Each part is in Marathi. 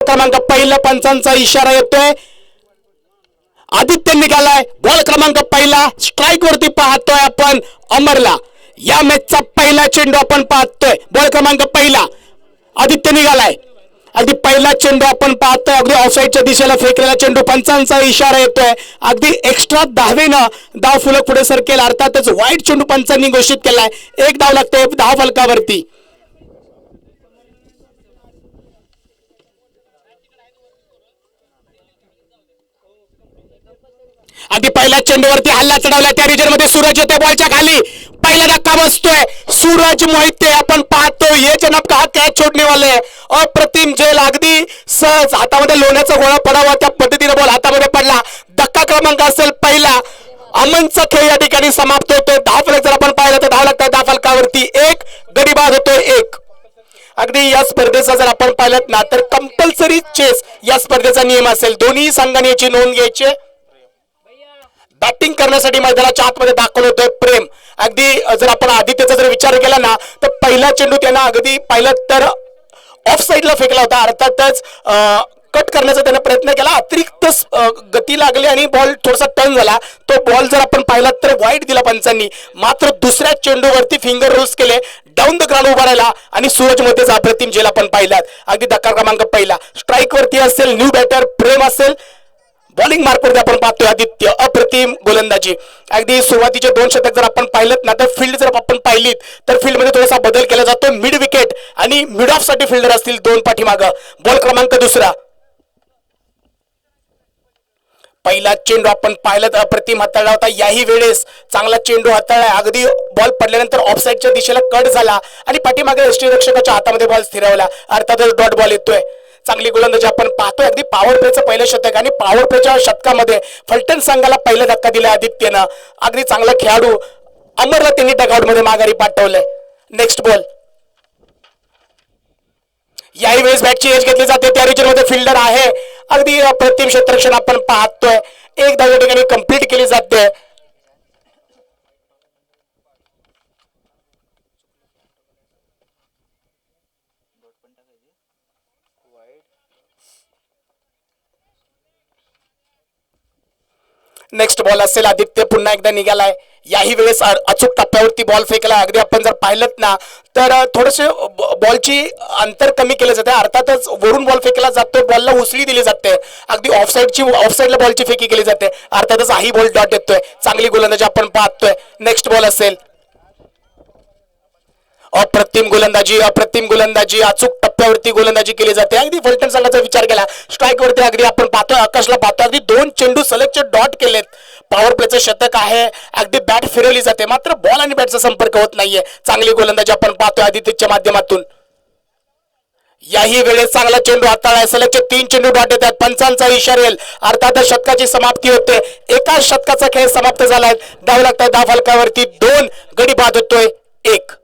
क्रमांक पहिला पंचांचा इशारा येतोय. आदित्य निघालाय. बॉल क्रमांक पहिला स्ट्राईक वरती पाहतोय आपण अमरला. या मॅचचा पहिला चेंडू आपण पाहतोय. बॉल क्रमांक पहिला आदित्य निघालाय. अगदी पहिला चेंडू आपण पाहतोय. अगदी ऑफसाईडच्या दिशेला फेकलेला चेंडू. पंचांचा इशारा येतोय. अगदी एक्स्ट्रा 10वेनं धाव फुलक पुढे सरकेल. अर्थातच वाईट चेंडू पंचांनी घोषित केलाय. एक धाव लागते धाव फलकावरती. अगदी पहिल्या चेंडूवरती हल्ला चढवला. त्या रिजन मध्ये सूरज येते बॉलच्या खाली. पहिला धक्का बसतोय. सूरज मोहिते आपण पाहतो ये जनाब का कॅच छोडने वाले. अप्रतिम झेल. अगदी सहज हातामध्ये लोण्याचा गोळा पडावा त्या पद्धतीने बॉल हातामध्ये पडला. धक्का क्रमांक असेल पहिला. अमनचा खेळ या ठिकाणी समाप्त होतोय. धाव फलक जर आपण पाहिलं तर धाव लागतात धाव फलकावरती. एक गडी बाद होतोय. एक. अगदी या स्पर्धेचा जर आपण पाहिलं ना तर कंपल्सरी चेस या स्पर्धेचा नियम असेल. दोन्ही संघाने याची नोंद घ्यायची. बॅटिंग करण्यासाठी मैदानाच्या आतमध्ये दाखल होतोय प्रेम. अगदी जर आपण आदित्यचा जर विचार केला ना तर पहिला चेंडू त्यांना अगदी पाहिलं तर ऑफ साईडला फेकला होता. अर्थातच कट करण्याचा त्याने प्रयत्न केला. अतिरिक्त गती लागली आणि बॉल थोडासा टर्न झाला. तो बॉल जर आपण पाहिला तर वाईट दिला पंचांनी. मात्र दुसऱ्या चेंडूवरती फिंगर रोल्स केले. डाऊन द ग्राउंड उभा राहिला आणि सूरज मध्येच अप्रतिम झेल आपण पाहिलात. अगदी धक्का क्रमांक पहिला. स्ट्राईक वरती असेल न्यू बॅटर प्रेम असेल. बॉलिंग मार्कवरती आपण पाहतोय आदित्य. अप्रतिम गोलंदाजी. अगदी सुरुवातीचे 2 शतक जर आपण पाहिलं ना तर फील्ड जर आपण पाहिलीत तर फील्डमध्ये थोडासा बदल केला जातो. मिड विकेट आणि मिड ऑफ साठी फिल्डर असतील 2 पाठीमागं. बॉल क्रमांक दुसरा. पहिला चेंडू आपण पाहिलं तर अप्रतिम हाताळला होता. याही वेळेस चांगला चेंडू हाताळला. अगदी बॉल पडल्यानंतर ऑफ साईडच्या दिशेला कट झाला आणि पाठीमागे यष्टीरक्षकाच्या हातामध्ये बॉल स्थिरवला. अर्थातच डॉट बॉल येतोय. चांगली गोलंदाजी आपण पाहतोय. अगदी पॉवर प्लेचं पहिलं शतक आणि पॉवर प्लेच्या शतकामध्ये फलटण संघाला पहिला धक्का दिला आदित्यनं. अगदी चांगला खेळाडू अमरला त्यांनी डगआउट मध्ये माघारी पाठवलंय. Next ball. याही वेळेस बॅटची एज घेतली जाते. त्या रिजन मध्ये फिल्डर आहे. अगदी अप्रतिम क्षेत्ररक्षण आपण पाहतोय. एक धाव या ठिकाणी कंप्लीट केली जाते. नेक्स्ट बॉल असेल. आदित्य पुन्हा एकदा निघालाय. याही वेळेस अचूक टप्प्यावरती बॉल फेकला. अगदी आपण जर पाहिलं ना तर थोडेसे बॉलची अंतर कमी केले जाते. अर्थातच वरून बॉल फेकला जातो. बॉलला उसळी दिली जाते. अगदी ऑफ साईडला बॉलची फेकी केली जाते. अर्थातच हाही बॉल डॉट येतोय. चांगली गोलंदाजी आपण पाहतोय. नेक्स्ट बॉल असेल. अप्रतिम गोलंदाजी अचूक टप्प्यावरती गोलंदाजी केली जाते. अगदी फलटण संघाचा विचार केला स्ट्राईक वरती अगदी आपण पाहतोय आकाशला पाहतोय. अगदी 2 चेंडू सलगचे डॉट केलेत. पॉवर प्लेचं शतक आहे. अगदी बॅट फिरवली जाते मात्र बॉल आणि बॅटचा संपर्क होत नाहीये. चांगली गोलंदाजी आपण पाहतोय आदित्यच्या माध्यमातून. याही वेळेस चांगला चेंडू हाताळलाय. सलगचे 3 चेंडू डॉट येतात. पंचांचा इशारा येईल. अर्थातच षटकाची समाप्ती होते. एका षटकाचा खेळ समाप्त झालाय. धाव लागतात धाव फलकावरती. 2 गडी बाद होतोय. 1.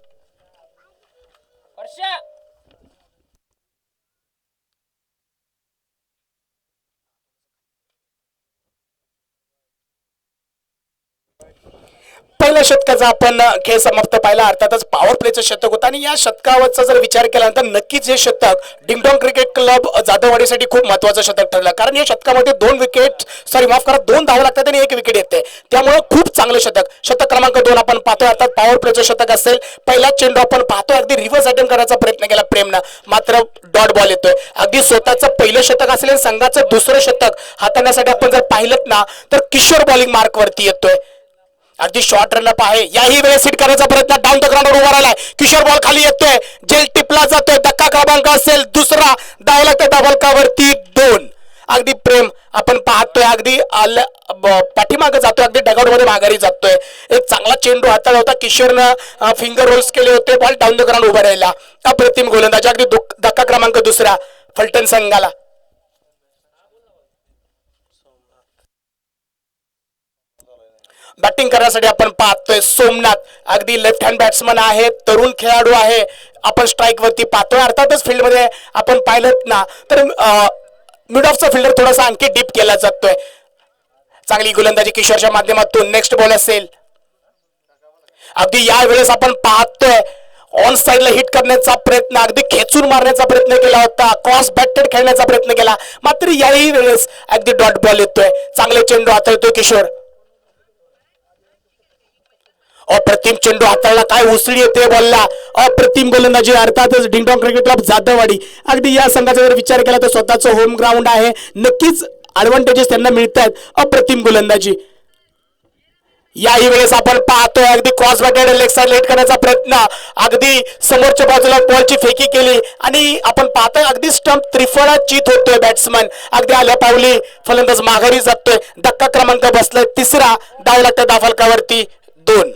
पहिल्या शतकाचा आपण खेळ समाप्त पाहिला. अर्थातच पॉवर प्लेचं शतक होतं आणि या शतकावरचा जर विचार केला तर नक्कीच हे शतक डिंगडॉंग क्रिकेट क्लब जाधववाडीसाठी खूप महत्वाचं शतक ठरलं. कारण या शतकामध्ये 2 धावा लागतात आणि 1 विकेट येते. त्यामुळे खूप चांगलं शतक. शतक क्रमांक 2 आपण पाहतोय. अर्थात पॉवर प्लेचं शतक असेल. पहिला चेंडू आपण पाहतोय. अगदी रिव्हर्स अटेम्प्ट करायचा प्रयत्न केला प्रेमनं मात्र डॉट बॉल येतोय. अगदी स्वतःचं पहिलं शतक असेल आणि संघाचं दुसरं शतक हाताळण्यासाठी आपण जर पाहिलं ना तर किशोर बॉलिंग मार्क वरती येतोय. अगदी शॉर्ट रनअप आहे. याही वेळेस हिट करण्याचा प्रयत्न. डाऊन द ग्राउंडवर उभा राहिलाय. किशोर बॉल खाली येतोय. जेल टिपला जातोय. धक्का क्रमांक असेल दुसरा. धाव लागते धावफलकावरती 2. अगदी प्रेम आपण पाहतोय. अगदी पाठीमागे जातोय. अगदी डगआउट मध्ये माघारी जातोय. एक चांगला चेंडू हाताळला होता. किशोरनं फिंगर रोल्स केले होते. बॉल डाऊन द ग्राउंड उभा राहिला. अप्रतिम गोलंदाजी. अगदी धक्का क्रमांक दुसरा फलटण संघाला. बॅटिंग करण्यासाठी आपण पाहतोय सोमनाथ. अगदी लेफ्ट हँड बॅट्समन आहे. तरुण खेळाडू आहे. आपण स्ट्राईक वरती पाहतोय. अर्थातच फील्ड मध्ये आपण पाहिलं ना तर मिड ऑफचा फिल्डर थोडासा आणखी डीप केला जातोय. चांगली गोलंदाजी किशोरच्या माध्यमातून. नेक्स्ट बॉल असेल. अगदी या वेळेस आपण पाहतोय ऑन साइडला हिट करण्याचा प्रयत्न, अगदी खेचून मारण्याचा प्रयत्न केला होता, क्रॉस बॅटेड खेळण्याचा प्रयत्न केला, मात्र याही वेळेस अगदी डॉट बॉल येतोय. चांगले चेंडू हाताळतोय किशोर. अप्रतिम चेंडू हाताळला, काय उसळी येते बॉलला. अप्रतिम गोलंदाजी, अर्थातच डिंगडॉंग क्रिकेट क्लब जाधववाडी. अगदी या संघाचा जर विचार केला तर स्वतःचं होम ग्राउंड आहे, नक्कीच ऍडव्हान्टेजेस त्यांना मिळतात. अप्रतिम गोलंदाजी. याही वेळेस आपण पाहतोय अगदी cross batted leg side late करण्याचा प्रयत्न, अगदी समोरच्या बाजूला बॉलची फेकी केली आणि आपण पाहतोय अगदी स्टंप त्रिफळा चित होतोय. बॅट्समन अगदी आल्या पावली, फलंदाज माघारी जातोय. धक्का क्रमांक बसलाय तिसरा. धाव लागतात धावफलकावरती 2.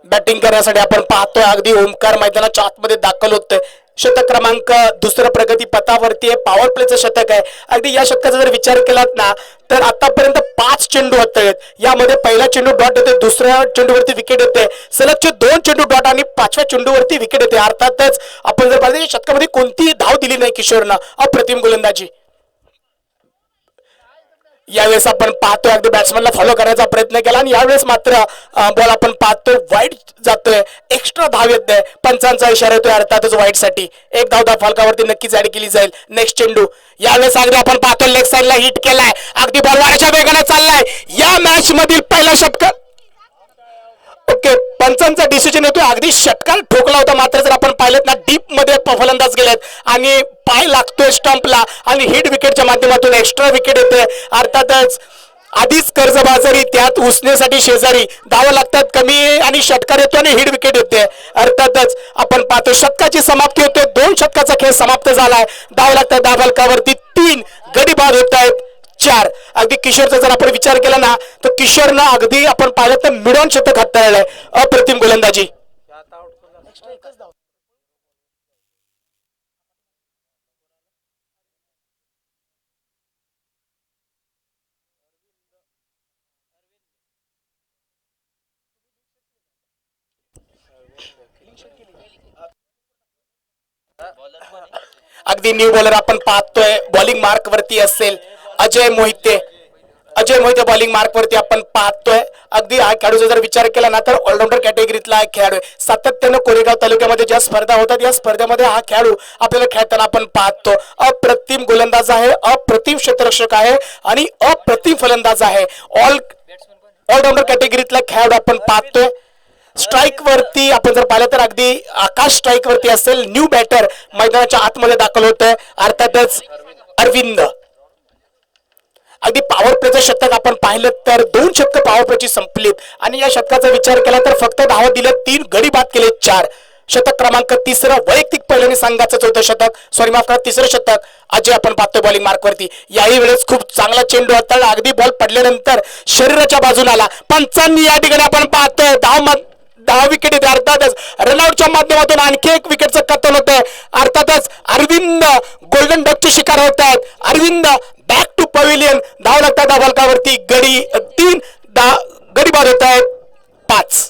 बॅटिंग करण्यासाठी आपण पाहतोय अगदी ओमकार मैदानाच्या आतमध्ये दाखल होतोय. शतक क्रमांक दुसरं प्रगती पथावरती आहे, पॉवर प्लेचं शतक आहे. अगदी या शतकाचा जर विचार केलात ना तर आतापर्यंत 5 चेंडू हाताळलेत. यामध्ये पहिला चेंडू डॉट येते, दुसऱ्या चेंडूवरती विकेट येते, सलगचे 2 चेंडू डॉट आणि 5व्या चेंडूवरती विकेट येते. अर्थातच आपण जर पाहिलं या शतकामध्ये कोणतीही धाव दिली नाही किशोरनं. अप्रतिम गोलंदाजी. यावेळेस आपण पाहतोय अगदी बॅट्समॅनला फॉलो करण्याचा प्रयत्न केला आणि यावेळेस मात्र बॉल आपण पाहतोय वाईट जातोय, एक्स्ट्रा धाव येतोय. पंचांचा इशारा येतोय अर्थातच वाईट साठी. एक धाव धावफलकावरती नक्कीच ऍड केली जाईल. नेक्स्ट चेंडू यावेळेस अगदी आपण पाहतोय लेग साइडला हिट केलाय, अगदी बॉल वाऱ्याच्या वेगाने चाललाय. या मॅच मधील पहिला षटकार. ओके, पंचांचा डिसिजन येतोय. अगदी षटकार ठोकला होता, मात्र जर आपण पाहिलेत ना डीप मध्ये फलंदाज गेलेत आणि पाय लागतोय स्टंपला आणि हिट विकेटच्या माध्यमातून एक्स्ट्रा विकेट येते. अर्थातच आधीच कर्जबाजारी, त्यात उसण्यासाठी शेजारी, धावा लागतात कमी आणि षटकार येतो आणि हिट विकेट येते. अर्थातच आपण पाहतो शतकाची समाप्ती होते. 2 षटकाचा खेळ समाप्त झालाय. धावा लागतात धावफलकावरती 3. गडी बाद होत आहेत 4. अगदी किशोरचा जर आपण विचार केला ना तर किशोरनं अगदी आपण पाहिलं तर मिडॉन शतक हाताळलंय. अप्रतिम गोलंदाजी. अगदी न्यू बॉलर आपण पाहतोय बॉलिंग मार्क वरती असेल अजय मोहिते. अजय मोहिते बॉलिंग मार्क वरती आपण पाहतोय. अगदी हा खेळाडूचा जर विचार केला ना तर ऑलराऊंडर कॅटेगरीतला हा खेळाडू आहे. सातत्यानं कोरेगाव तालुक्यामध्ये ज्या स्पर्धा होतात या स्पर्धेमध्ये हा खेळाडू आपल्याला खेळताना आपण पाहतो. अप्रतिम गोलंदाज आहे, अप्रतिम क्षेत्ररक्षक आहे आणि अप्रतिम फलंदाज आहे. ऑलराऊंडर कॅटेगरीतला खेळाडू आपण पाहतोय. स्ट्राईक वरती आपण जर पाहिलं तर अगदी आकाश स्ट्राईक वरती असेल. न्यू बॅटर मैदानाच्या आतमध्ये दाखल होतोय अर्थातच अरविंद. अगदी पॉवर प्लेचं शतक आपण पाहिलं तर 2 षटकं पॉवर प्लेची संपलीत आणि या शतकाचा विचार केला तर फक्त धावा दिल्या 3, गडी बाद केले 4. शतक क्रमांक 3 वैयक्तिक पहिल्याने संघाचं 4थं शतक, सॉरी माफ करा 3रं शतक अजय आपण पाहतोय बॉलिंग मार्क वरती. याही वेळेस खूप चांगला चेंडू हाताळला, अगदी बॉल पडल्यानंतर शरीराच्या बाजूला आला. पंचांनी या ठिकाणी आपण पाहतोय 10 विकेट येते. अर्थातच रनआउटच्या माध्यमातून आणखी एक विकेटचं कतल होतंय. अर्थातच अरविंद गोल्डन डकचे शिकार होत आहेत. Arvind back to pavilion. धाव लागतात धावफलकावरती गडी 3. गडी बाद होत आहेत 5.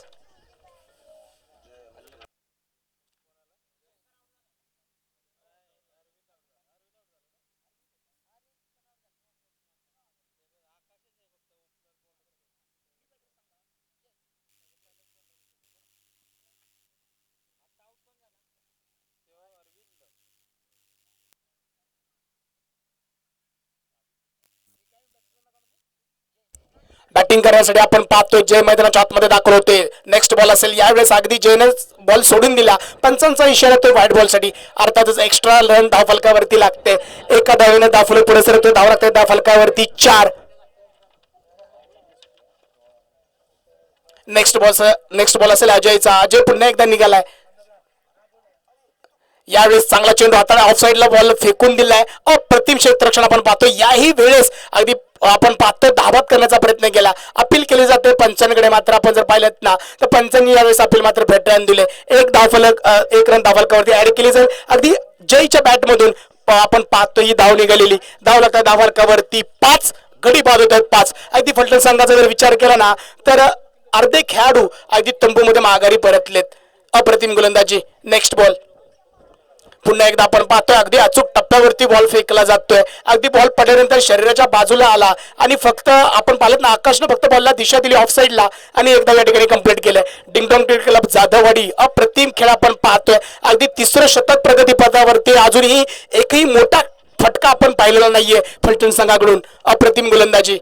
बॅटिंग करण्यासाठी आपण पाहतोय जय मैदानाच्या आतमध्ये दाखल होते. नेक्स्ट बॉल असेल. यावेळेस अगदी जयने बॉल सोडून दिला. पंचांचा इशारा तो व्हाईट बॉल साठी. अर्थातच एक्स्ट्रा रन धावफलकावरती लागते. एका धावेने धावफलक पुढे सरकतो. धाव लागते धावफलकावरती 4. नेक्स्ट बॉल असेल अजयचा. अजय पुन्हा एकदा निघालाय. यावेळेस चांगला चेंडू हाताळा, ऑफ साईडला बॉल फेकून दिलाय. अप्रतिम क्षेत्ररक्षण आपण पाहतो. याही वेळेस अगदी आपण पाहतो धाबात करण्याचा प्रयत्न केला. अपील केली जाते पंचांकडे, मात्र आपण जर पाहिलं ना तर पंचांनी यावेळेस अपील मात्र फेटाळून दिले. 1 रन धावफलकावरती ऍड केली जाईल. अगदी जयच्या बॅट मधून आपण पाहतो ही धाव निघालेली. धाव लागतात धावफलकावरती 5. गडी बाद होत आहेत 5. अगदी फलटण संघाचा जर विचार केला ना तर अर्धे खेळाडू अगदी तंबूमध्ये माघारी परतलेत. अप्रतिम गोलंदाजी. नेक्स्ट बॉल पुन्हा एकदा आपण पाहतोय अगदी अचूक टप्प्यावरती बॉल फेकला जातोय. अगदी बॉल पडल्यानंतर शरीराच्या बाजूला आला आणि फक्त आपण पाहिलं ना आकाशनं फक्त बॉलला दिशा दिली ऑफ साईडला आणि एकदा या ठिकाणी कंप्लीट केलंय. डिंगडॉंग क्रिकेट क्लब जाधववाडी अप्रतिम खेळ आपण पाहतोय. अगदी तिसरं शतक प्रगतीपथावरती. अजूनही एकही मोठा फटका आपण पाहिलेला नाहीये फलटण संघाकडून. अप्रतिम गोलंदाजी.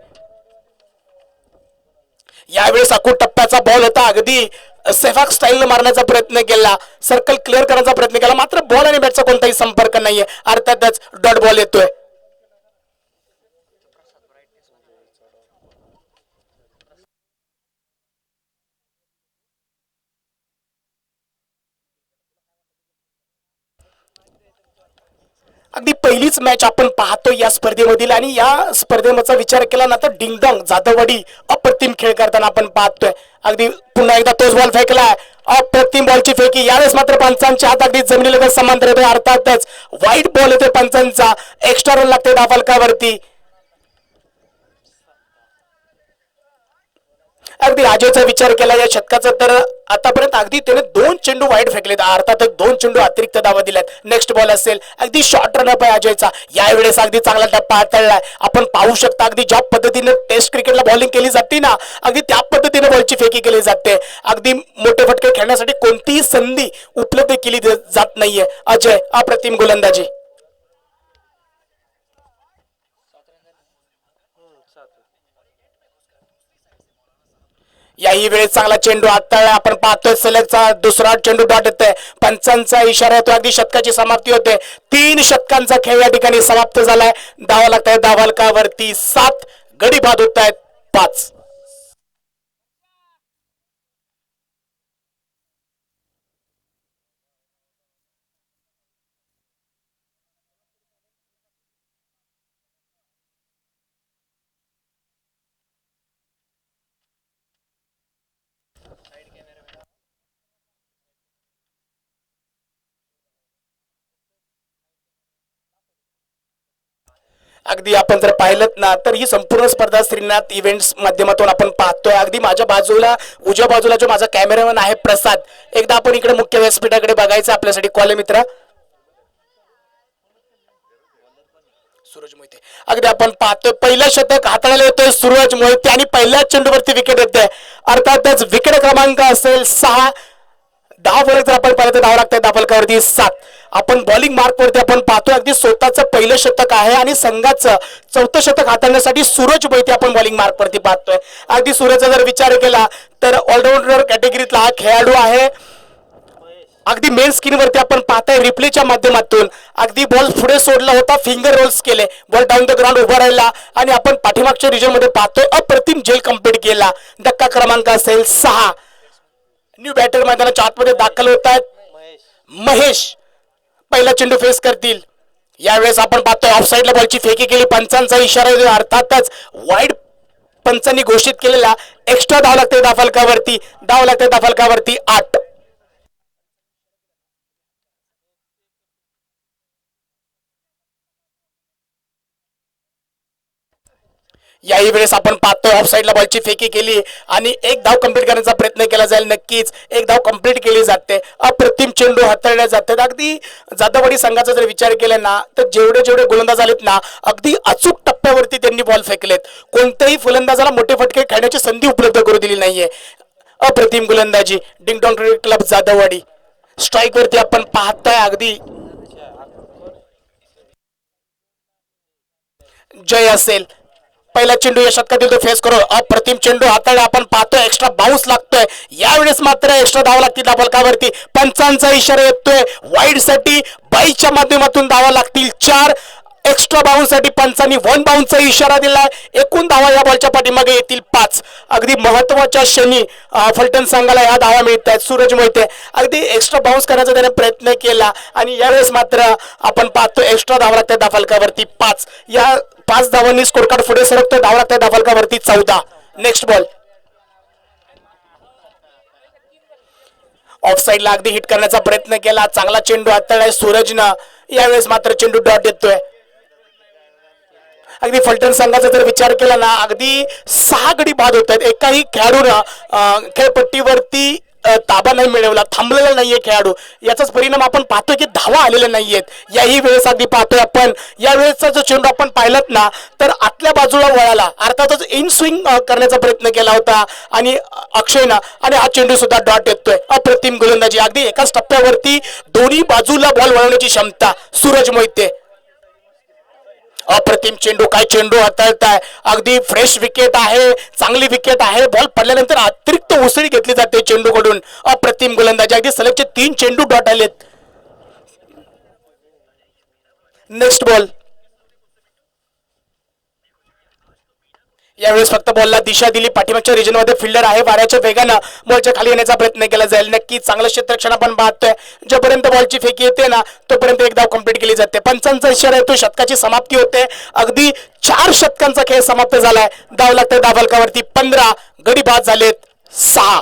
यावेळेस अकूट टप्प्याचा बॉल होता. अगदी सेफाक स्टाईल मारण्याचा प्रयत्न केला, सर्कल क्लिअर करण्याचा प्रयत्न केला, मात्र बॉल आणि बॅटचा कोणताही संपर्क नाहीये. अर्थातच डॉट बॉल येतोय. अगदी पहिलीच मॅच आपण पाहतो या स्पर्धेमधील आणि या स्पर्धेचा विचार केला ना तर डिंगडॉंग जाधववाडी अप्रतिम खेळ करताना आपण पाहतोय. अगदी पुन्हा एकदा तोच बॉल फेकलाय. अप्रतिम बॉलची फेकी. यावेळेस मात्र पंचांच्या हात अगदी जमिनीला समांतर येतोय. अर्थातच वाईट बॉल येतोय पंचांचा. एक्स्ट्रा रन लागते धावफलकावरती. अगदी राजेचा विचार केला या षटकाचा तर आतापर्यंत अगदी त्याने 2 चेंडू वाईट फेकलेत. अर्थातच 2 चेंडू अतिरिक्त धावा दिल्यात. नेक्स्ट बॉल असेल. अगदी शॉर्ट रनअप आहे अजयचा. यावेळेस अगदी चांगला टप्पा हाताळलाय. आपण पाहू शकता अगदी ज्या पद्धतीने टेस्ट क्रिकेटला बॉलिंग केली जाते ना अगदी त्या पद्धतीने बॉलची फेकी केली जाते. अगदी मोठे फटके खेळण्यासाठी कोणतीही संधी उपलब्ध केली जात नाहीये. अजय अप्रतिम गोलंदाजी. याही वेळेस चांगला चेंडू हाताळला. आपण पाहतोय सलगचा दुसरा चेंडू डॉट येतोय. पंचांचा इशारा येतो. अगदी षटकाची समाप्ती होते. 3 षटकांचा खेळ या ठिकाणी समाप्त झालाय. धावा लागत आहेत धावफलकावरती 7. गडी बाद होत आहेत 5. अगदी आपण जर पाहिलं ना तर ही संपूर्ण स्पर्धा श्रीनाथ इव्हेंट्स माध्यमातून आपण पाहतोय. अगदी माझ्या बाजूला उजव्या बाजूला जो माझा कॅमेरामॅन आहे प्रसाद. एकदा आपण इकडे मुख्य व्यासपीठाकडे बघायचं आपल्यासाठी कॉल आहे मित्र सूरज मोहिते. अगदी आपण पाहतोय पहिलं शतक हाताळायला येतोय सूरज मोहिते आणि पहिल्याच चेंडूवरती विकेट येते. अर्थातच विकेट क्रमांक असेल 6. 10 वर जर आपण पाहिलं तर धावा लागतात धावफलकावरती 7. आपण बॉलिंग मार्क वरती आपण पाहतोय अगदी स्वतःचं पहिलं शतक आहे आणि संघाचं 4थं शतक हाताळण्यासाठी सूरज मोहिते आपण बॉलिंग मार्क वरती पाहतोय. अगदी सूरजचा जर विचार केला तर ऑलराऊंडर कॅटेगरीतला हा खेळाडू आहे. अगदी मेन स्क्रीनवरती आपण पाहताय रिप्लेच्या माध्यमातून अगदी बॉल पुढे सोडला होता. फिंगर रोल्स केले. बॉल डाऊन द ग्राउंड उभा राहिला आणि आपण पाठीमागच्या रिजन मध्ये पाहतोय अप्रतिम झेल कंप्लीट केला. धक्का क्रमांक असेल 6. न्यू बॅटर मैदानाच्या आतमध्ये दाखल होत आहेत. महेश पहिला चेंडू फेस करतील. यावेळेस आपण पाहतोय ऑफ साईडला बॉलची फेकी केली. पंचांचा इशारा येतो. अर्थातच वाईड पंचांनी घोषित केलेला एक्स्ट्रा धाव लागते धावफलकावरती. धाव लागते धावफलकावरती 8. याही वेळेस आपण पाहतोय ऑफ साईडला बॉलची फेकी केली आणि एक धाव कंप्लीट करण्याचा प्रयत्न केला जाईल. नक्कीच एक धाव कंप्लीट केली जाते. अप्रतिम चेंडू हाताळल्या जातात. अगदी जाधववाडी संघाचा जर विचार केला ना तर जेवढे जेवढे गोलंदाज आलेत ना अगदी अचूक टप्प्यावरती त्यांनी बॉल फेकलेत. कोणत्याही फलंदाजाला मोठे फटके खेळण्याची संधी उपलब्ध करू दिली नाहीये. अप्रतिम गोलंदाजी. Ding-dong cricket club Jadhavwadi. Strike वरती आपण पाहताय अगदी जय असेल. पहिला चेंडू या षटकातील तो फेस करो. अप्रतिम चेंडू हाताळला. आपण पाहतोय एक्स्ट्रा बाउन्स लागतोय. यावेळेस मात्र एक्स्ट्रा धावा लागतील धावफलकावरती. पंचांचा इशारा येतोय वाईड साठी. बाईच्या माध्यमातून धावा लागतील 4. एक्स्ट्रा बाउन्स साठी पंचांनी 1 बाउन्सचा इशारा दिलाय. एकूण धावा या बॉलच्या पाठीमागे येतील 5. अगदी महत्वाच्या क्षणी फलटण संघाला या धावा मिळत आहेत. सूरज मोहिते अगदी एक्स्ट्रा बाउन्स करण्याचा त्याने प्रयत्न केला आणि यावेळेस मात्र आपण पाहतो एक्स्ट्रा धावा लागतात धावफलकावरती 5. या 5 धावांनी स्कोर कार्ड पुढे सरकतो. धावा लागतात धावफलकावरती 14. नेक्स्ट बॉल ऑफ साईडला अगदी हिट करण्याचा प्रयत्न केला. चांगला चेंडू हाताळलाय सूरजनं. यावेळेस मात्र चेंडू डॉट येतोय. अगदी फलटण संघाचा जर विचार केला ना अगदी 6 गडी बाद होत आहेत. एकाही खेळाडूनं खेळपट्टीवरती ताबा नाही मिळवला, थांबलेला नाहीये खेळाडू, याचाच परिणाम आपण पाहतोय की धावा आलेल्या नाहीयेत। याही वेळेस अगदी पाहतोय आपण या वेळेसचा जो चेंडू आपण पाहिलात ना तर आतल्या बाजूला वळाला, अर्थातच इन स्विंग करण्याचा प्रयत्न केला होता आणि अक्षयनं, आणि हा चेंडू सुद्धा डॉट येतोय। अप्रतिम गोलंदाजी, अगदी एकाच टप्प्यावरती दोन्ही बाजूला बॉल वळवण्याची क्षमता सूरज मोहिते। अप्रतिम चेंडू, काय चेंडू हाताळताय, अगदी फ्रेश विकेट आहे, चांगली विकेट आहे, बॉल पडल्यानंतर अतिरिक्त उसळी घेतली जाते चेंडूकडून। अप्रतिम गोलंदाजी, अगदी सलगचे 3 चेंडू डॉट आलेत। नेक्स्ट बॉल, यावेळेस फक्त बॉलला दिशा दिली, पाठीमागच्या रिजनमध्ये फिल्डर आहे, वाऱ्याच्या वेगानं बॉलच्या खाली येण्याचा प्रयत्न केला जाईल। नक्की चांगलं क्षेत्ररक्षण आपण पाहतोय, जोपर्यंत बॉलची फेकी येते ना तोपर्यंत एक धाव कंप्लीट केली जाते। पंचांचा इशारा येतो, शतकाची समाप्ती होते, अगदी 4 षटकांचा खेळ समाप्त झालाय। धाव लागते धावफलकावरती 15, गडी बाद झालेत 6।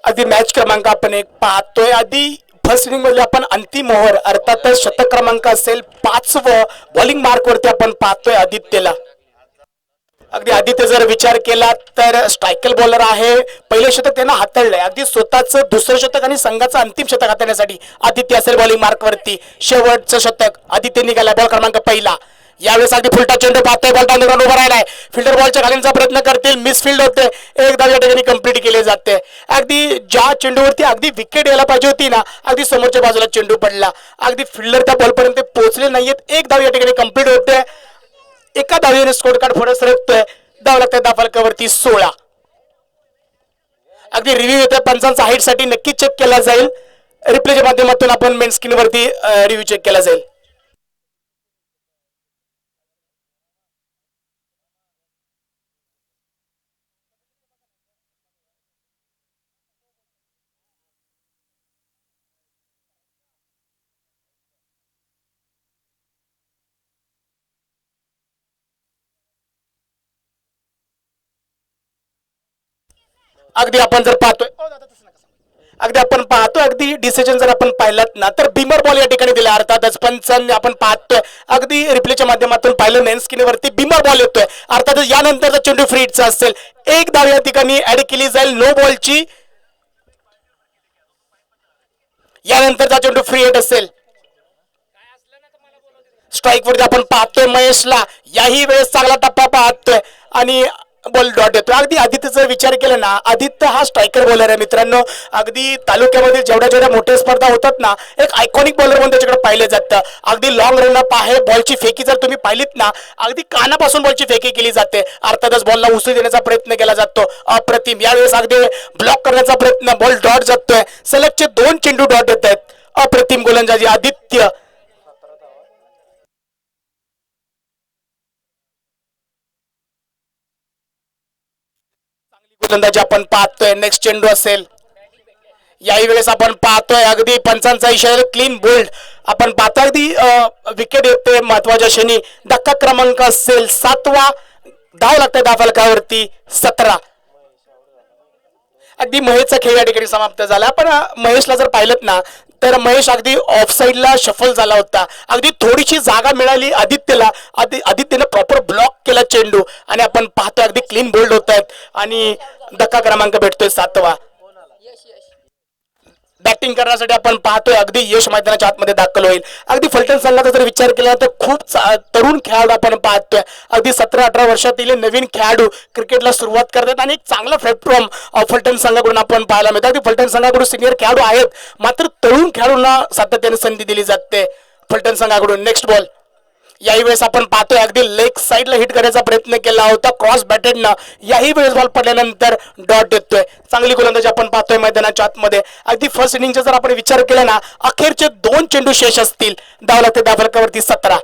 आधी मॅच क्रमांक आपण 1 पाहतोय, आधी फर्स्ट इनिंग मध्ये आपण अंतिम ओव्हर अर्थातच शतक क्रमांक असेल 5वं बॉलिंग मार्क वरती आपण पाहतोय आदित्यला। अगदी आदित्य जर विचार केला तर स्ट्रायकल बॉलर आहे, पहिलं शतक त्यानं हाताळलंय, अगदी स्वतःच दुसरं शतक आणि संघाचं अंतिम शतक हाताळण्यासाठी आदित्य असेल बॉलिंग मार्क वरती। शेवटचं शतक आदित्य निघाला, बॉल क्रमांक पहिला। यावेळेस अगदी फुलटा चेंडू पाहतोय, बॉल डाऊन उभा राहिलाय, फिल्डर बॉलच्या खालीचा प्रयत्न करतील, मिसफिल्ड होते, एक धाव या ठिकाणी कंप्लीट केले जाते। अगदी ज्या चेंडूवरती अगदी विकेट यायला पाहिजे होती ना अगदी समोरच्या बाजूला चेंडू पडला, अगदी फिल्डर त्या बॉलपर्यंत पोहोचले नाहीयेत, एक धाव या ठिकाणी कंप्लीट होते, एका धावेने स्कोर कार्ड पुढे सरकतोय। धाव लागते धावफलकावरती 16। अगदी रिव्ह्यू येतोय, पंचांचा हाईट साठी नक्की चेक केला जाईल, रिप्लेच्या माध्यमातून आपण मेन स्क्रीनवरती रिव्ह्यू चेक केला जाईल। अगदी आपण जर पाहतोय अगदी आपण पाहतोय अगदी डिसिजन जर आपण पाहिलात ना तर बिमर बॉल या ठिकाणी दिला, अर्थातच पंचांनी आपण पाहतोय अगदी रिप्लेच्या माध्यमातून पाहिलं मेन स्क्रीनवरती बिमर बॉल येतोय, अर्थातच यानंतरचा चेंडू फ्रीडचा असेल, एक धाव या ठिकाणी ऍड केली जाईल नो बॉलची, यानंतरचा चेंडू फ्री हिट असेल। स्ट्राईक वरती आपण पाहतोय महेशला, याही वेळेस चांगला टप्पा पाहतोय आणि बॉल डॉट येतो। अगदी आदित्य जर विचार केला ना, आदित्य हा स्ट्रायकर बॉलर आहे मित्रांनो, अगदी तालुक्यामध्ये जेवढ्या जेवढ्या मोठ्या स्पर्धा होतात ना एक आयकॉनिक बॉलर म्हणून त्याच्याकडे पाहिलं जातं। अगदी लॉंग रन अप आहे, बॉलची फेकी जर तुम्ही पाहिलीत ना अगदी कानापासून बॉलची फेकी केली जाते, अर्थातच बॉलला उसळी देण्याचा प्रयत्न केला जातो। अप्रतिम, यावेळेस अगदी ब्लॉक करण्याचा प्रयत्न, बॉल डॉट जातोय, सलगचे 2 चेंडू डॉट येत आहेत। अप्रतिम गोलंदाजी आदित्य। गोलंदाजी आपण पाहतोय, नेक्स्ट चेंडू असेल, याही वेळेस आपण पाहतोय अगदी पंचांचा इशारा क्लीन बोल्ड आपण पाहतोय, अगदी विकेट येते महत्वाच्या क्षणी, धक्का क्रमांक असेल 7वा, धाव लागते धावफलकावरती 17। अगदी महेशचा खेळ या ठिकाणी समाप्त झाला, पण महेशला जर पाहिलं ना तर महेश अगदी ऑफ साइडला शफल झाला होता, अगदी थोडीशी जागा मिळाली आदित्यला, आदित्यने प्रॉपर ब्लॉक केला चेंडू आणि आपण पाहतोय अगदी क्लीन बोल्ड होत आहेत आणि धक्का क्रमांक भेटतोय 7वा। बॅटिंग करण्यासाठी आपण पाहतोय अगदी यश मैदानाच्या आतमध्ये दाखल होईल। अगदी फलटण संघाचा जर विचार केला तर खूप तरुण खेळाडू आपण पाहतोय, अगदी 17-18 वर्षातील नवीन खेळाडू क्रिकेटला सुरुवात करतात आणि एक चांगला प्लॅटफॉर्म फलटण संघाकडून आपण पाहायला मिळतं। अगदी फलटण संघाकडून सिनियर खेळाडू आहेत, मात्र तरुण खेळाडूंना सातत्याने संधी दिली जाते फलटण संघाकडून। नेक्स्ट बॉल, याही वेळेस आपण पाहतोय अगदी लेग साइडला हिट करण्याचा प्रयत्न केला होता क्रॉस बॅटेडनं, याही वेळेस बॉल पडल्यानंतर डॉट देतोय। चांगली गोलंदाजी आपण पाहतोय मैदानाच्या आतमध्ये, अगदी फर्स्ट इनिंगचा जर आपण विचार केला ना अखेरचे 2 चेंडू शेष असतील, धाव लागते धावफलकावरती 17।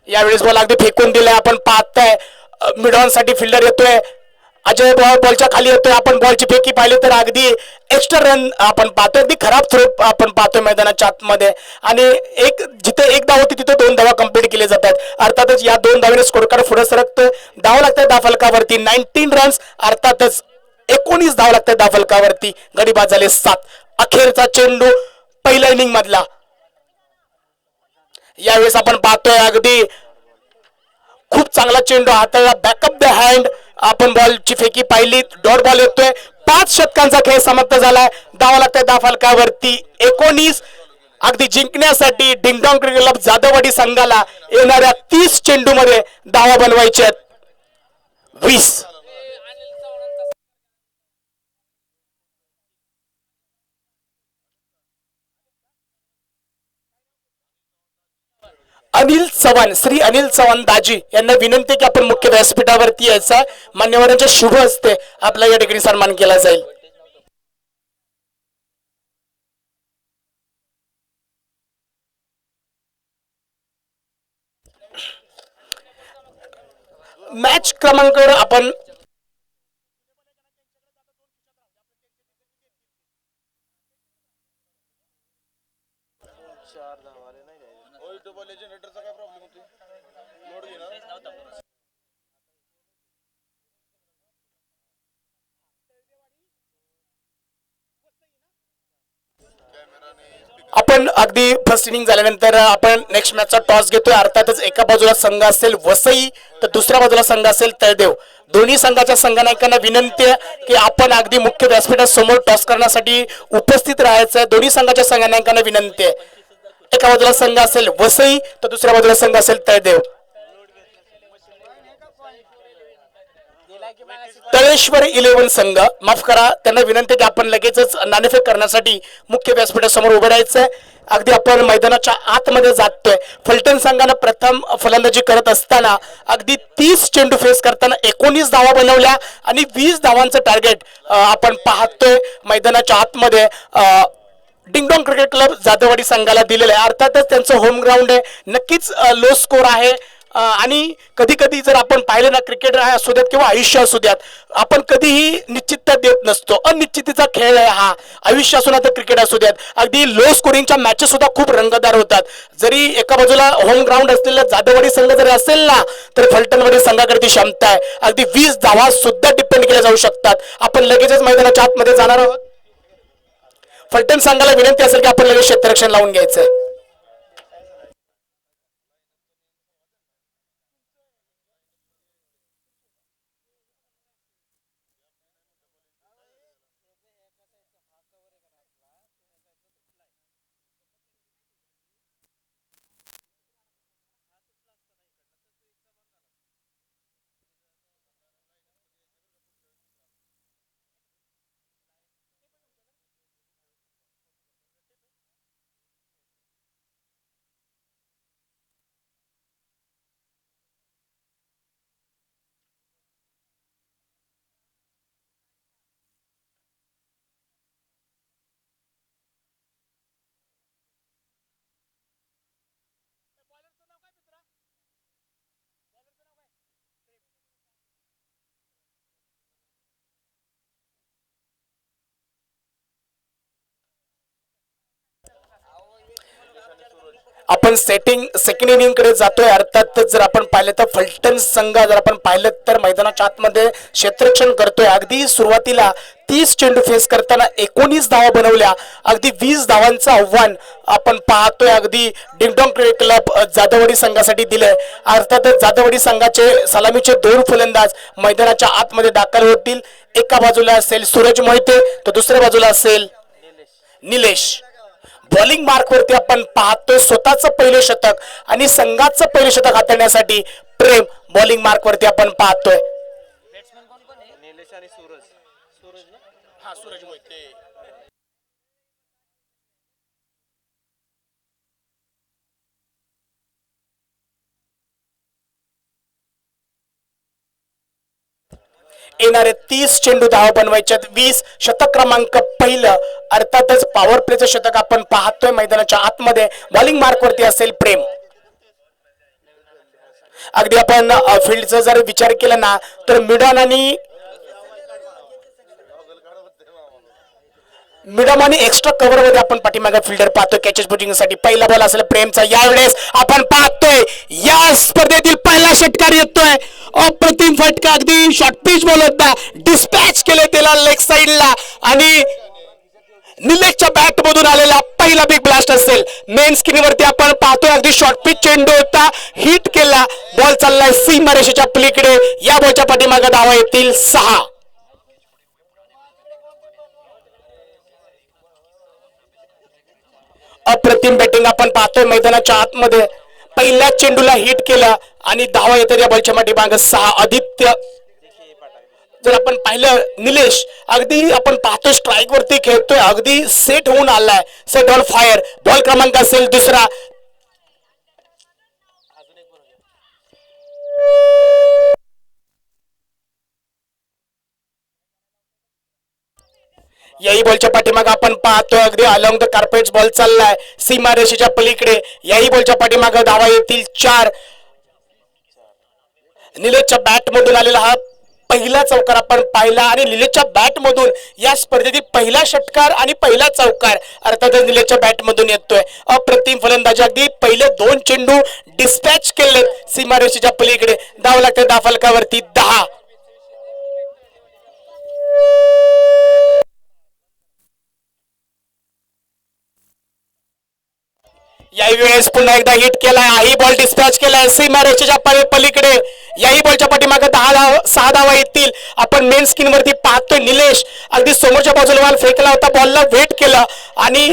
यावेळेस बॉल अगदी फेकून दिलाय, आपण पाहतोय मिड ऑन साठी फिल्डर येतोय अजय बॉलच्या खाली येतोय, आपण बॉलची फेकी पाहिली तर अगदी एक्स्ट्रा रन आपण पाहतोय, अगदी खराब थ्रो आपण पाहतोय मैदानाच्या आतमध्ये. आणि एक जिथे एक धाव होती तिथे 2 धावा कंप्लीट केले जातात. अर्थातच या 2 धावेने स्कोर कार्ड पुढे सरकतोय. धाव लागतंय धाफलकावरती 19 रन्स, अर्थातच 19 धाव लागतात धाफलकावरती. गडी बाद झाले 7. अखेरचा चेंडू पहिल्या इनिंग मधला. यावेळेस आपण पाहतोय अगदी खूप चांगला चेंडू हाताला बॅकअप द हँड आपण बॉलची फेकी पाहिली. डॉट बॉल येतोय. 5 षटकांचा खेळ समाप्त झालाय. धावा लागतात धाफलकावरती 19. अगदी जिंकण्यासाठी डिंगडॉंग क्रिकेट क्लब जाधववाडी संघाला येणाऱ्या 30 चेंडू मध्ये धावा बनवायच्या आहेत 20. अनिल चव्हाण, श्री अनिल चव्हाण दाजी यांना विनंती की आपण मुख्य व्यासपीठावरती यायचा. मान्यवरांच्या शुभ हस्ते आपला या ठिकाणी सन्मान केला जाईल. मॅच क्रमांक आपण आपण अगदी फर्स्ट इनिंग झाल्यानंतर आपण नेक्स्ट मॅचचा टॉस घेतोय. अर्थातच एका बाजूला संघ असेल वसई तर दुसऱ्या बाजूला संघ असेल तळदेव. दोन्ही संघाच्या संघनायकांना विनंती आहे की आपण अगदी मुख्य व्यासपीठासमोर टॉस करण्यासाठी उपस्थित राहायचं आहे. दोन्ही संघाच्या संघनायकांना विनंती आहे. एका बाजूला संघ असेल वसई तर दुसऱ्या बाजूला संघ असेल तळदेव. तळेश्वर 11 संघ, माफ करा, त्यांना विनंती की आपण लगेचच नाणेफेक करण्यासाठी मुख्य व्यासपीठासमोर उभं राहायचंय. अगदी आपण मैदानाच्या आतमध्ये जातोय. फलटण संघानं प्रथम फलंदाजी करत असताना अगदी 30 चेंडू फेस करताना 19 धावा बनवल्या आणि 20 धावांचं टार्गेट आपण पाहतोय मैदानाच्या आतमध्ये डिंगडॉंग क्रिकेट क्लब जाधववाडी संघाला दिलेलं आहे. अर्थातच त्यांचं होम ग्राउंड आहे. नक्कीच लो स्कोर आहे. आणि कधी कधी जर आपण पाहिलं ना, क्रिकेट असू द्यात किंवा आयुष्य असू द्यात, आपण कधीही निश्चितता देत नसतो. अनिश्चिततेचा खेळ आहे हा. आयुष्य असू ना तर क्रिकेट असू द्यात, अगदी लो स्कोरिंगच्या मॅचेस सुद्धा खूप रंगतदार होतात. जरी एका बाजूला होम ग्राउंड असलेला जाधववाडी संघ जरी असेल ना तर फलटणवाडी संघाकडे ती क्षमता आहे. अगदी 20 धावा सुद्धा डिपेंड केल्या जाऊ शकतात. आपण लगेचच मैदानाच्या आतमध्ये जाणार आहोत. फलटण संघाला विनंती असेल की आपण लगेच क्षेत्ररक्षण लावून घ्यायचंय. आपण सेकंड इनिंग कडे जातोय. अर्थात जर आपण पाहिलं तर फलटण संघ जर आपण पाहिलं तर मैदानाच्या आतमध्ये क्षेत्ररक्षण करतोय. अगदी सुरुवातीला 30 चेंडू फेस करताना 19 धावा बनवल्या. अगदी 20 धावांचं आव्हान आपण पाहतोय अगदी डिंगडॉंग क्रिकेट क्लब जाधववाडी संघासाठी दिलंय. अर्थातच जाधववाडी संघाचे सलामीचे 2 फलंदाज मैदानाच्या आतमध्ये दाखल होतील. एका बाजूला असेल सूरज मोहिते तर दुसऱ्या बाजूला असेल निलेश. बॉलिंग मार्क वरती आपण पाहतोय स्वतःचं पहिलं शतक आणि संघाचं पहिलं शतक हाताळण्यासाठी प्रेम बॉलिंग मार्क वरती आपण पाहतोय. येणारे 30 चेंडू धावा बनवायच्यात. 20 शतक क्रमांक पहिलं. अर्थातच पॉवर प्लेचं शतक आपण पाहतोय मैदानाच्या आतमध्ये. बॉलिंग मार्क वरती असेल प्रेम. अगदी आपण फील्डचा जर विचार केला ना तर मिडॉन आणि मिडम आणि एक्स्ट्रा कव्हर मध्ये आपण पाठीमागे फिल्डर पाहतोय कॅचेस बुटिंग साठी. पहिला बॉल असेल प्रेमचा. यावेळेस आपण पाहतोय या स्पर्धेतील पहिला षटकार येतोय. अप्रतिम फटका, अगदी शॉर्ट पिच बॉल होता, डिस्पॅच केले त्याला लेग साइडला आणि निलेशच्या बॅट मधून आलेला पहिला बिग ब्लास्ट असेल. मेन स्क्रीनवरती आपण पाहतोय अगदी शॉर्ट पिच चेंडू होता, हिट केला, बॉल चाललाय सीमारेषेच्या पलीकडे. या बॉलच्या पाठीमागे धावा येतील 6. अप्रतिम बॅटिंग आपण पाहतोय मैदानाच्या आतमध्ये. पहिल्या चेंडूला हिट केला आणि धावा येतात या बॉलच्या पाठीमागे 6. आदित्य जर आपण पाहिलं निलेश अगदी आपण पाहतो स्ट्राईक वरती खेळतोय, अगदी सेट होऊन आलाय, सेट ऑन फायर. बॉल क्रमांक असेल 2. याही बॉलच्या पाठीमागे आपण पाहतोय अगदी अलॉंग द कार्पेट्स बॉल चाललाय सीमा रेषेच्या पलीकडे. याही बॉलच्या पाठीमागे धावा येतील 4. निलेशच्या बॅट मधून आलेला हा पहिला चौकार आपण पाहिला आणि निलेशच्या बॅट मधून या स्पर्धेतील पहिला षटकार आणि पहिला चौकार अर्थातच निलेशच्या बॅट मधून येतोय. अप्रतिम फलंदाजी, अगदी पहिले 2 चेंडू डिस्पॅच केले सीमारेषेच्या पलीकडे. धाव लागते दाफलकावरती 10. याही वेळेस पुन्हा एकदा हिट केलाय, हाही बॉल डिस्पॅच केलाय सीमारेषेच्या पलीकडे. याही बॉलच्या पाठीमागे 6 धावा येतील. आपण मेन स्क्रीन वरती पाहतोय निलेश अगदी समोरच्या बाजूला बॉल फेकला होता, बॉलला वेट केलं आणि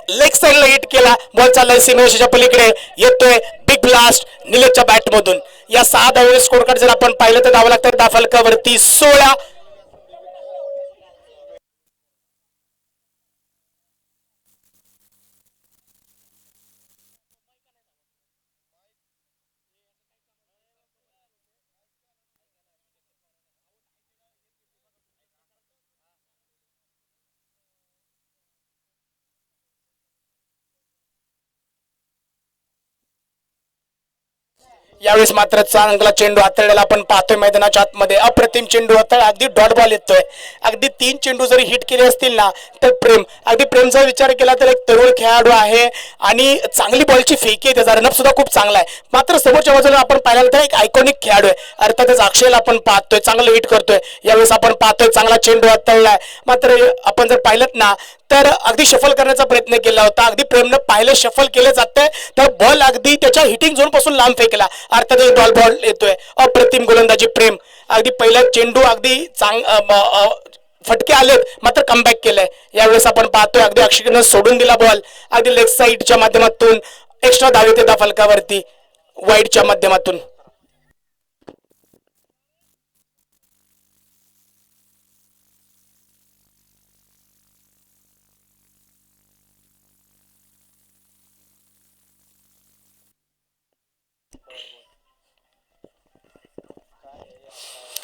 लेग साइडला हिट केला. बॉल चाललाय सीमारेषेच्या पलीकडे. येतोय बिग ब्लास्ट निलेशच्या बॅट मधून. या 6 धावेचे स्कोर कार्ड जर आपण पाहिलं तर धावा लागतात दाफलकावरती 16. यावेळेस मात्र चांगला चेंडू हाताळलेला आपण पाहतोय मैदानाच्या आतमध्ये. अप्रतिम चेंडू हाताळ, अगदी डॉट बॉल येतोय. अगदी 3 चेंडू जरी हिट केले असतील ना तर प्रेमचा विचार केला तर एक तरुण खेळाडू आहे आणि चांगली बॉलची फेकी आहे, त्याचा रनअप सुद्धा खूप चांगला आहे. मात्र समोरच्या बाजूला आपण पाहिलं तर एक आयकॉनिक खेळाडू आहे, अर्थातच अक्षयला आपण पाहतोय चांगलं हिट करतोय. यावेळेस आपण पाहतोय चांगला चेंडू हाताळलाय. मात्र आपण जर पाहिलं ना तर अगदी शफल करण्याचा प्रयत्न केला होता. अगदी प्रेमनं पाहिलं शफल केले जाते तर बॉल अगदी त्याच्या हिटिंग झोन पासून लांब फेकला, अर्थातच डॉल बॉल येतोय. अप्रतिम गोलंदाजी प्रेम, अगदी पहिला चेंडू अगदी फटके आलेत मात्र कमबॅक केलंय. यावेळेस आपण पाहतोय अगदी अक्षयनं सोडून दिला बॉल अगदी लेग साइडच्या माध्यमातून. एक्स्ट्रा धाव येते त्या फलकावरती वाईडच्या माध्यमातून.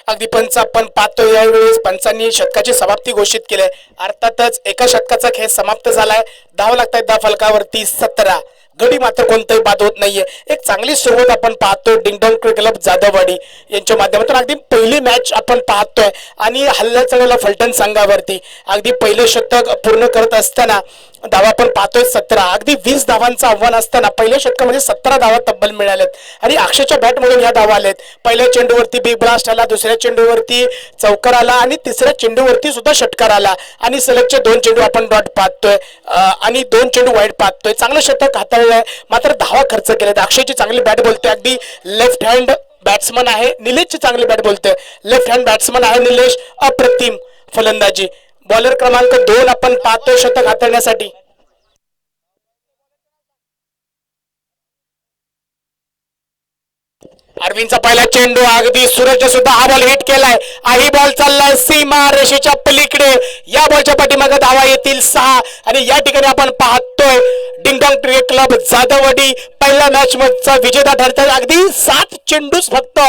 अगदी पंच आपण पाहतो यावेळेस पंचांनी षटकाची समाप्ती घोषित केली. अर्थातच एका षटकाचा खेळ समाप्त झालाय. धाव लागतायत त्या फलकावरती 17. गडी मात्र कोणताही बाद होत नाहीये. एक चांगली सुरुवात आपण पाहतोय डिंगडॉंग क्रिकेट क्लब जाधववाडी यांच्या माध्यमातून. अगदी पहिली मॅच आपण पाहतोय आणि हल्ला चढवला फलटण संघावरती. अगदी पहिले शतक पूर्ण करत असताना धावा आपण पाहतोय 17. अगदी 20 धावांचं आव्हान असताना पहिल्या षटकामध्ये 17 धावा तब्बल मिळाल्यात आणि अक्षयच्या बॅट मधून या धावा आल्यात. पहिल्या चेंडूवरती बिग ब्लास्ट आला, दुसऱ्या चेंडूवरती चौकार आला आणि तिसऱ्या चेंडूवरती सुद्धा षटकार आला आणि सलगचे 2 चेंडू आपण डॉट पाहतोय आणि 2 चेंडू वाईड पाहतोय. चांगलं षटक हाताळलंय मात्र धावा खर्च केल्यात. अक्षयची चांगली बॅट बोलते, अगदी लेफ्ट हँड बॅट्समन आहे. निलेशची चांगली बॅट बोलते, लेफ्ट हँड बॅट्समन आहे निलेश. अप्रतिम फलंदाजी. बॉलर क्रमांक 2 आपण पाहतोय शतक हाताळण्यासाठी. अरविंदचा पहिला चेंडू अगदी सूरज सुद्धा हा बॉल हिट केलाय. हाही बॉल चाललाय सीमा रेषेच्या पलीकडे. या बॉलच्या पाठीमागे धावा येतील 6 आणि या ठिकाणी आपण पाहतोय डिंगडॉंग क्रिकेट क्लब जाधववाडी पहिल्या मॅच मधचा विजेता ठरतोय. अगदी 7 चेंडूच फक्त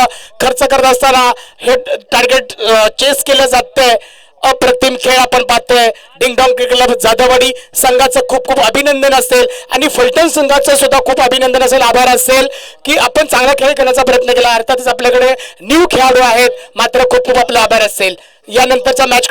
खर्च करत असताना हे टार्गेट चेस केलं जातंय. अप्रतिम खेळ आपण पाहतोय. डिंगडॉंग क्रिकेट क्लब जाधववाडी संघाचं खूप खूप अभिनंदन असेल आणि फलटण संघाचं सुद्धा खूप अभिनंदन असेल, आभार असेल की आपण चांगला खेळ करण्याचा प्रयत्न केला. अर्थातच आपल्याकडे न्यू खेळाडू आहेत मात्र खूप खूप आपला आभार असेल. यानंतरचा मॅच